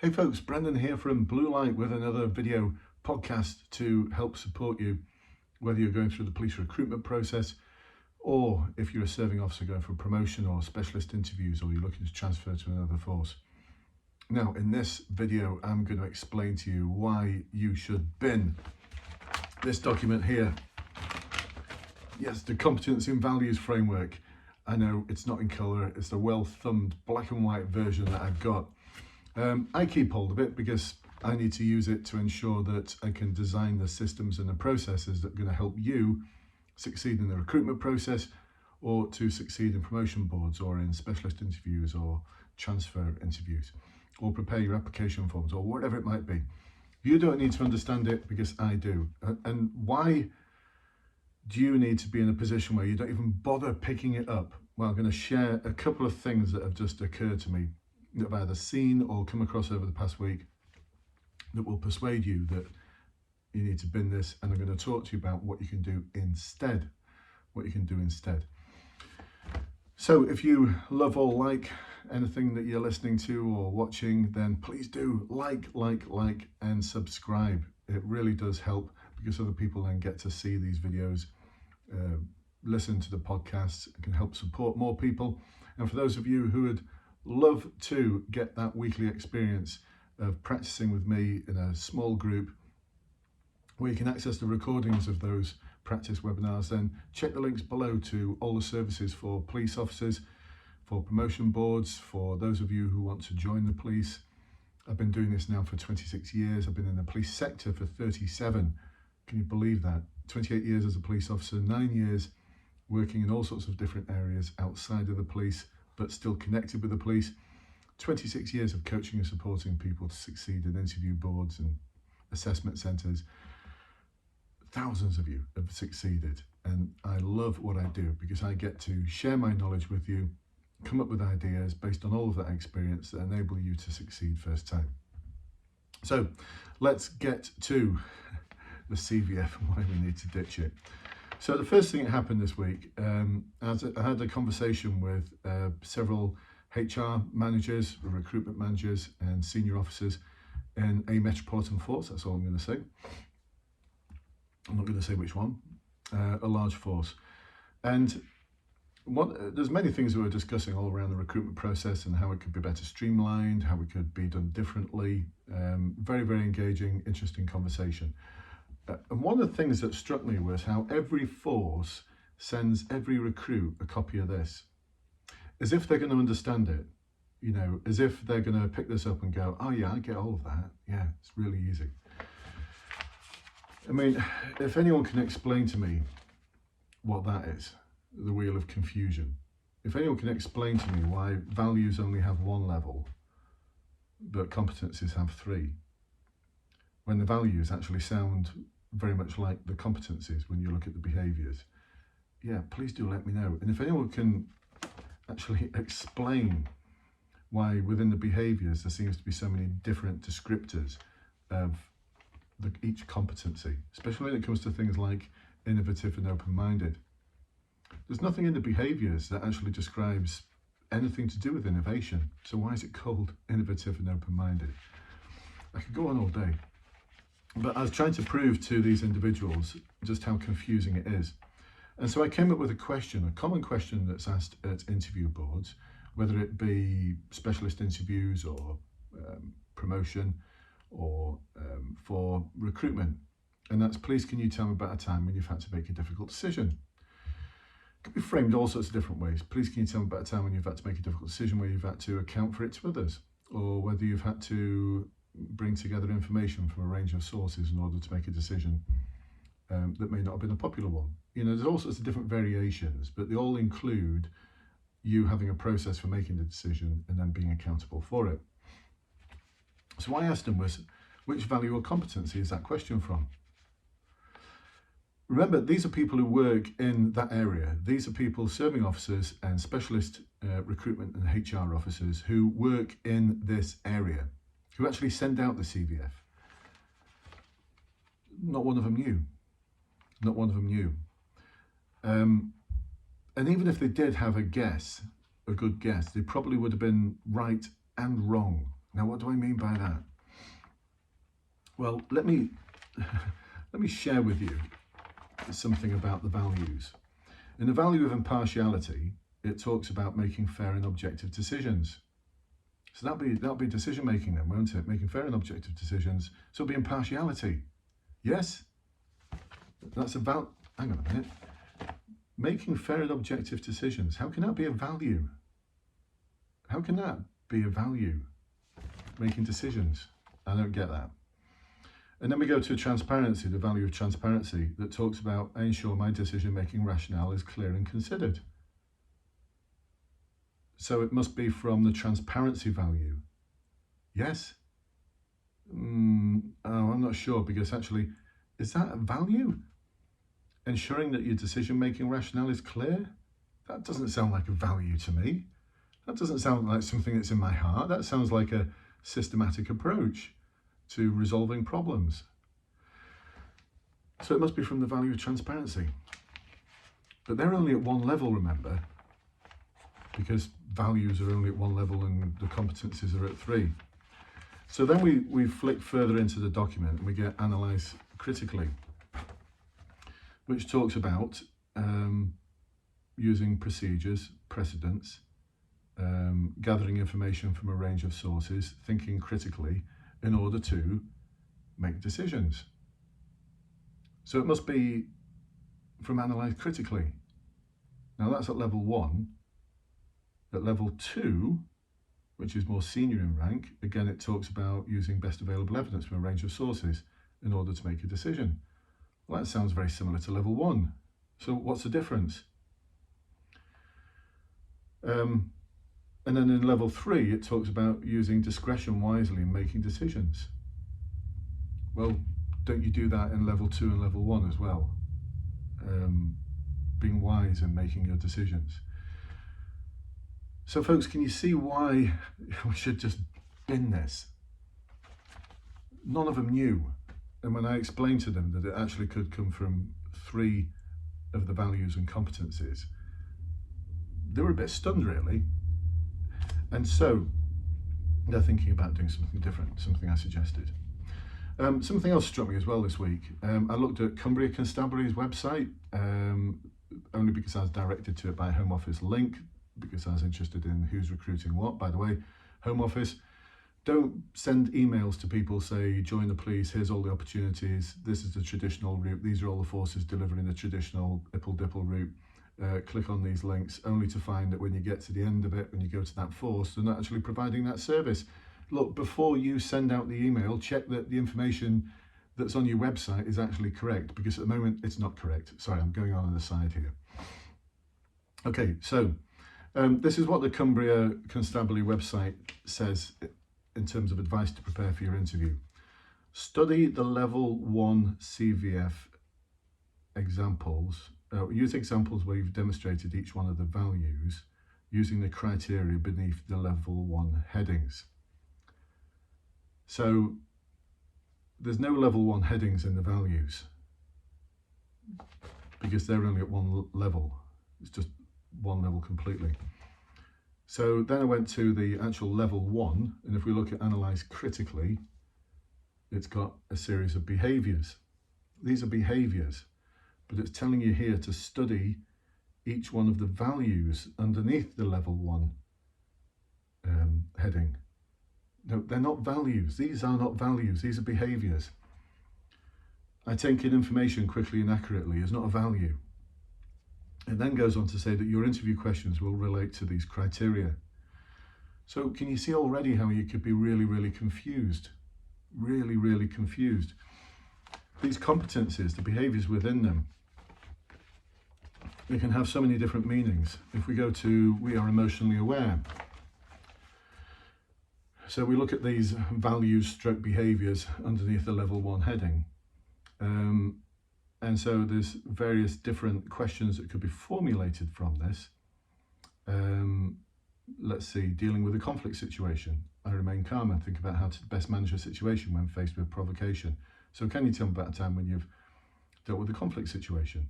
Hey folks, Brendan here from Bluelight with another video podcast to help support you, whether you're going through the police recruitment process or if you're a serving officer going for promotion or specialist interviews, or you're looking to transfer to another force. Now, in this video, I'm going to explain to you why you should bin this document here. Yes, the Competency and Values Framework. I know it's not in colour, it's the well-thumbed black and white version that I've got. I keep hold of it because I need to use it to ensure that I can design the systems and the processes that are going to help you succeed in the recruitment process, or to succeed in promotion boards, or in specialist interviews, or transfer interviews, or prepare your application forms, or whatever it might be. You don't need to understand it because I do. And why do you need to be in a position where you don't even bother picking it up? Well, I'm going to share a couple of things that have just occurred to me that I've either seen or come across over the past week that will persuade you that you need to bin this, and I'm going to talk to you about what you can do instead. So if you love or like anything that you're listening to or watching, then please do like and subscribe. It really does help because other people then get to see these videos, listen to the podcasts. It can help support more people. And for those of you who would love to get that weekly experience of practicing with me in a small group where you can access the recordings of those practice webinars, then check the links below to all the services for police officers, for promotion boards, for those of you who want to join the police. I've been doing this now for 26 years. I've been in the police sector for 37. Can you believe that? 28 years as a police officer, 9 years working in all sorts of different areas outside of the police, but still connected with the police. 26 years of coaching and supporting people to succeed in interview boards and assessment centres. Thousands of you have succeeded, and I love what I do because I get to share my knowledge with you, come up with ideas based on all of that experience that enable you to succeed first time. So let's get to the CVF and why we need to ditch it. So the first thing that happened this week, I had a conversation with several HR managers, recruitment managers and senior officers in a metropolitan force. That's all I'm going to say. I'm not going to say which one. A large force. And there's many things we were discussing all around the recruitment process and how it could be better streamlined, how it could be done differently. Very, very engaging, interesting conversation. And one of the things that struck me was how every force sends every recruit a copy of this, as if they're going to understand it, you know, as if they're going to pick this up and go, oh yeah, I get all of that. Yeah, it's really easy. I mean, if anyone can explain to me what that is, the wheel of confusion, if anyone can explain to me why values only have one level, but competencies have three, when the values actually sound very much like the competencies when you look at the behaviours, yeah, please do let me know. And if anyone can actually explain why within the behaviours there seems to be so many different descriptors of each competency, especially when it comes to things like innovative and open-minded. There's nothing in the behaviours that actually describes anything to do with innovation. So why is it called innovative and open-minded? I could go on all day. But I was trying to prove to these individuals just how confusing it is. And so I came up with a question, a common question that's asked at interview boards, whether it be specialist interviews or promotion or for recruitment. And that's, please can you tell me about a time when you've had to make a difficult decision? It could be framed all sorts of different ways. Please can you tell me about a time when you've had to make a difficult decision where you've had to account for it to others, or whether you've had to bring together information from a range of sources in order to make a decision that may not have been a popular one. You know, there's all sorts of different variations, but they all include you having a process for making the decision and then being accountable for it. So what I asked them was, which value or competency is that question from? Remember, these are people who work in that area. These are people, serving officers and specialist recruitment and HR officers who work in this area, who actually send out the CVF. Not one of them knew. Not one of them knew. And even if they did have a guess, a good guess, they probably would have been right and wrong Now, what do I mean by that? Well, let me share with you something about the values. In the value of impartiality, it talks about making fair and objective decisions. So that'll be decision making then, won't it? Making fair and objective decisions. So it'll be impartiality. Yes? That's about, hang on a minute. Making fair and objective decisions. How can that be a value? How can that be a value? Making decisions. I don't get that. And then we go to transparency, the value of transparency, that talks about I ensure my decision-making rationale is clear and considered. So it must be from the transparency value. Yes? I'm not sure, because actually, is that a value? Ensuring that your decision-making rationale is clear? That doesn't sound like a value to me. That doesn't sound like something that's in my heart. That sounds like a systematic approach to resolving problems. So it must be from the value of transparency. But they're only at one level, remember, because values are only at one level and the competencies are at 3. So then we flick further into the document and we get analyze critically, which talks about using procedures, precedents, gathering information from a range of sources, thinking critically in order to make decisions. So it must be from analyze critically. Now that's at level 1. At level 2, which is more senior in rank, again it talks about using best available evidence from a range of sources in order to make a decision. Well, that sounds very similar to level 1. So what's the difference? And then in level 3, it talks about using discretion wisely in making decisions. Well, don't you do that in level 2 and level 1 as well? Being wise in making your decisions. So folks, can you see why we should just bin this? None of them knew. And when I explained to them that it actually could come from 3 of the values and competencies, they were a bit stunned, really. And so they're thinking about doing something different, something I suggested. Something else struck me as well this week. I looked at Cumbria Constabulary's website, only because I was directed to it by a Home Office link, because I was interested in who's recruiting what. By the way, Home Office, don't send emails to people, say, join the police, here's all the opportunities, this is the traditional route, these are all the forces delivering the traditional ipple-dipple route. Click on these links, only to find that when you get to the end of it, when you go to that force, they're not actually providing that service. Look, before you send out the email, check that the information that's on your website is actually correct, because at the moment it's not correct. Sorry, I'm going on the side here. Okay, so this is what the Cumbria Constabulary website says in terms of advice to prepare for your interview. Study the level 1 CVF examples. Use examples where you've demonstrated each one of the values using the criteria beneath the level 1 headings. So there's no level 1 headings in the values because they're only at one level. It's just one level completely. So then I went to the actual level 1, and if we look at analyze critically, it's got a series of behaviours. These are behaviours, but it's telling you here to study each one of the values underneath the level 1 heading. No, they're not values. These are not values. These are behaviours. I take in information quickly and accurately is not a value. It then goes on to say that your interview questions will relate to these criteria. So can you see already how you could be really, really confused? Really, really confused. These competencies, the behaviours within them, they can have so many different meanings. If we go to, we are emotionally aware. So we look at these values stroke behaviours underneath the level 1 heading. And so there's various different questions that could be formulated from this. Let's see, dealing with a conflict situation. I remain calm and think about how to best manage a situation when faced with provocation. So can you tell me about a time when you've dealt with a conflict situation?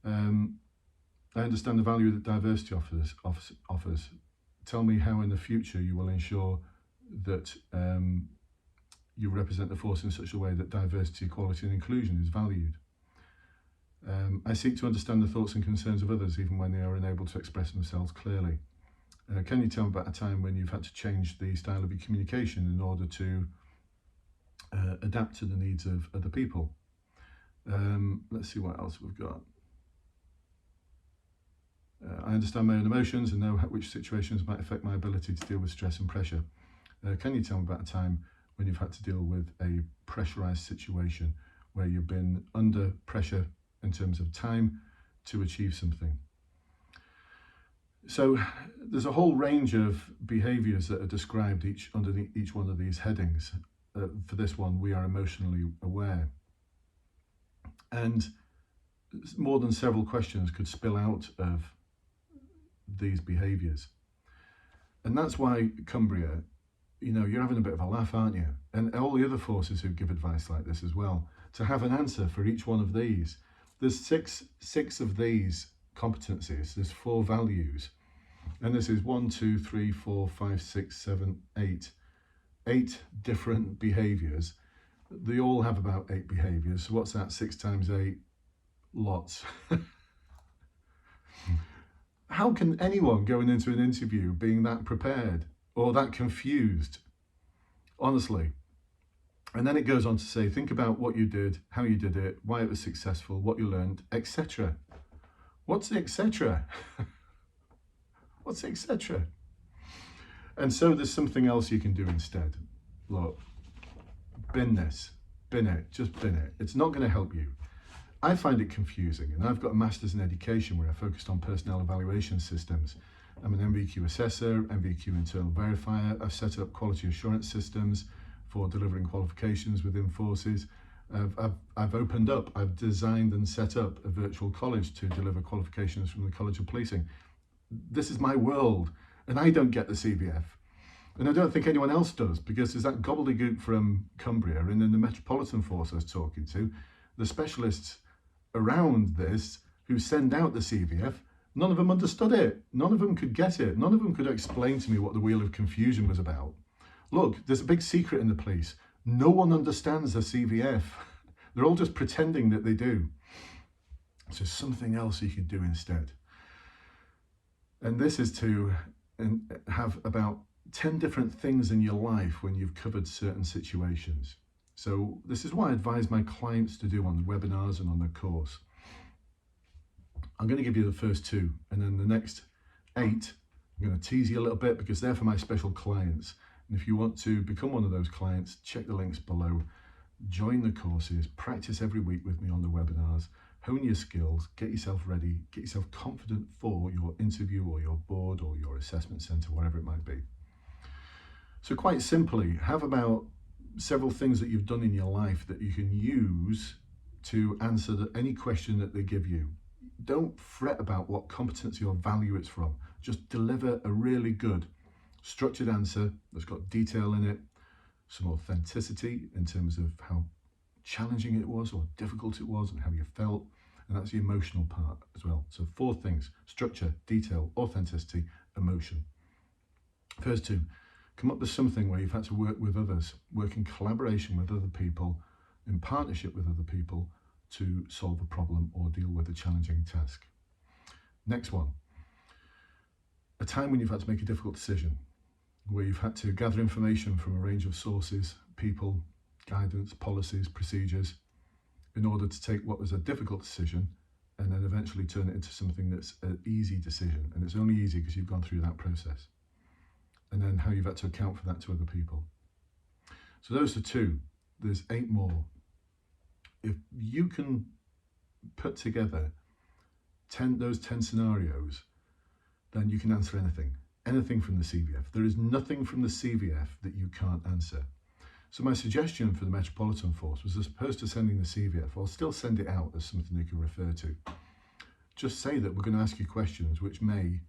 I understand the value that diversity offers. Tell me how in the future you will ensure that you represent the force in such a way that diversity, equality and inclusion is valued. I seek to understand the thoughts and concerns of others even when they are unable to express themselves clearly. Can you tell me about a time when you've had to change the style of your communication in order to adapt to the needs of other people? Let's see what else we've got. I understand my own emotions and know which situations might affect my ability to deal with stress and pressure. Can you tell me about a time when you've had to deal with a pressurized situation where you've been under pressure in terms of time to achieve something? So there's a whole range of behaviours that are described under each one of these headings. For this one, we are emotionally aware. And more than several questions could spill out of these behaviours. And that's why Cumbria, you're having a bit of a laugh, aren't you? And all the other forces who give advice like this as well, to have an answer for each one of these. There's six of these competencies, there's 4 values. And this is 1, 2, 3, 4, 5, 6, 7, 8. 8 different behaviours. They all have about 8 behaviours. So what's that? 6 times 8? Lots. How can anyone going into an interview being that prepared or that confused? Honestly. And then it goes on to say, think about what you did, how you did it, why it was successful, what you learned, etc. What's etc.? What's etc.? And so there's something else you can do instead. Look, bin this, bin it, just bin it. It's not going to help you. I find it confusing, and I've got a master's in education where I focused on personnel evaluation systems. I'm an MVQ assessor, MVQ internal verifier. I've set up quality assurance systems for delivering qualifications within forces. I've opened up, I've designed and set up a virtual college to deliver qualifications from the College of Policing. This is my world, and I don't get the CVF. And I don't think anyone else does, because there's that gobbledygook from Cumbria and then the Metropolitan Force I was talking to, the specialists around this who send out the CVF, none of them understood it. None of them could get it. None of them could explain to me what the Wheel of Confusion was about. Look, there's a big secret in the police. No one understands the CVF. They're all just pretending that they do. So something else you could do instead. And this is to have about 10 different things in your life when you've covered certain situations. So this is what I advise my clients to do on the webinars and on the course. I'm going to give you the first 2, and then the next 8, I'm going to tease you a little bit because they're for my special clients. And if you want to become one of those clients, check the links below, join the courses, practice every week with me on the webinars, hone your skills, get yourself ready, get yourself confident for your interview or your board or your assessment centre, whatever it might be. So quite simply, have about several things that you've done in your life that you can use to answer any question that they give you. Don't fret about what competency or value it's from. Just deliver a really good structured answer that's got detail in it, some authenticity in terms of how challenging it was or difficult it was and how you felt, and that's the emotional part as well. So 4 things: structure, detail, authenticity, emotion. First 2, come up with something where you've had to work with others, work in collaboration with other people, in partnership with other people to solve a problem or deal with a challenging task. Next one, a time when you've had to make a difficult decision, where you've had to gather information from a range of sources, people, guidance, policies, procedures, in order to take what was a difficult decision and then eventually turn it into something that's an easy decision. And it's only easy because you've gone through that process. And then how you've had to account for that to other people. So those are 2. There's 8 more. If you can put together those 10 scenarios, then you can answer anything from the CVF. There is nothing from the CVF that you can't answer. So my suggestion for the Metropolitan Force was, as opposed to sending the CVF, I'll still send it out as something you can refer to. Just say that we're going to ask you questions which may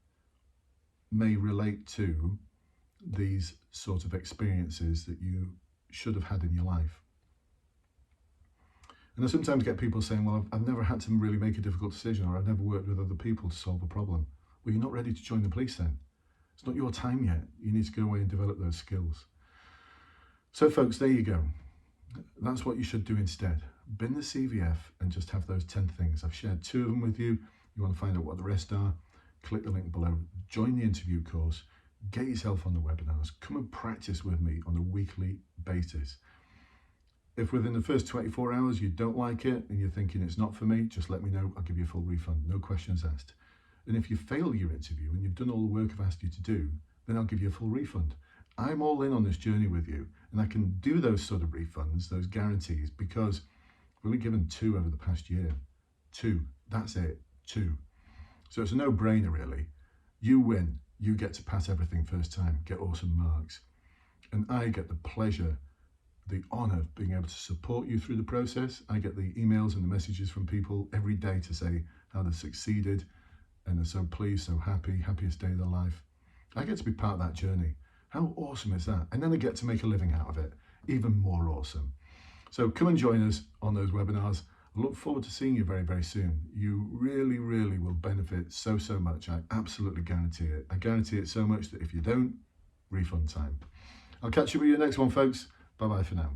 relate to these sort of experiences that you should have had in your life. And I sometimes get people saying, well, I've never had to really make a difficult decision, or I've never worked with other people to solve a problem. Well, you're not ready to join the police then. It's not your time yet. You need to go away and develop those skills. So folks, there you go. That's what you should do instead. Bin the CVF and just have those 10 things. I've shared 2 of them with you. You want to find out what the rest are, click the link below, join the interview course, get yourself on the webinars, come and practice with me on a weekly basis. If within the first 24 hours you don't like it and you're thinking it's not for me, just let me know, I'll give you a full refund, no questions asked. And if you fail your interview and you've done all the work I've asked you to do, then I'll give you a full refund. I'm all in on this journey with you, and I can do those sort of refunds, those guarantees, because we've only given 2 over the past year. 2, that's it, 2. So it's a no-brainer really. You win, you get to pass everything first time, get awesome marks. And I get the pleasure, the honor of being able to support you through the process. I get the emails and the messages from people every day to say how they've succeeded and they're so pleased, so happy, happiest day of their life. I get to be part of that journey. How awesome is that? And then I get to make a living out of it. Even more awesome. So come and join us on those webinars. I look forward to seeing you very, very soon. You really, really will benefit so much. I absolutely guarantee it. I guarantee it so much that if you don't, refund time. I'll catch you with you next one, folks. Bye-bye for now.